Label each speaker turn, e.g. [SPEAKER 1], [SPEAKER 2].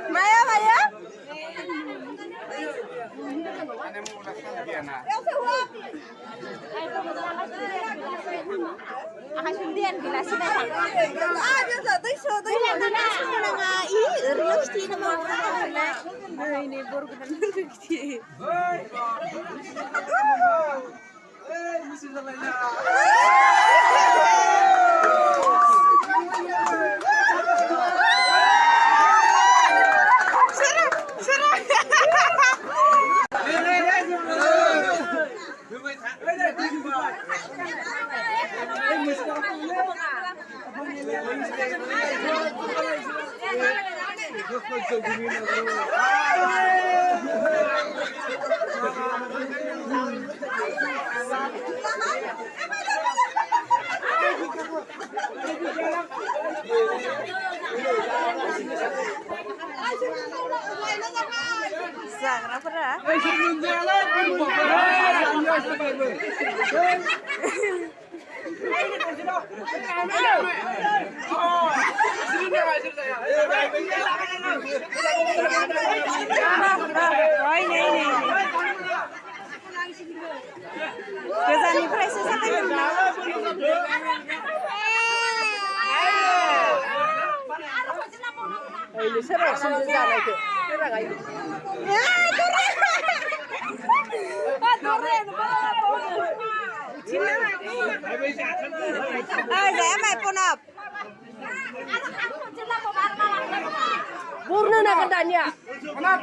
[SPEAKER 1] Maya, Maya. Sundian gila sih dah. Ada satu soto yang ada semua rius di nama orang. Nah ini baru kita nanti. Kenapa dah? Kesannya susah kan? Ini serak susah lagi. Serak lagi. Ya, saya mai punap. Purna nak katanya. Punap.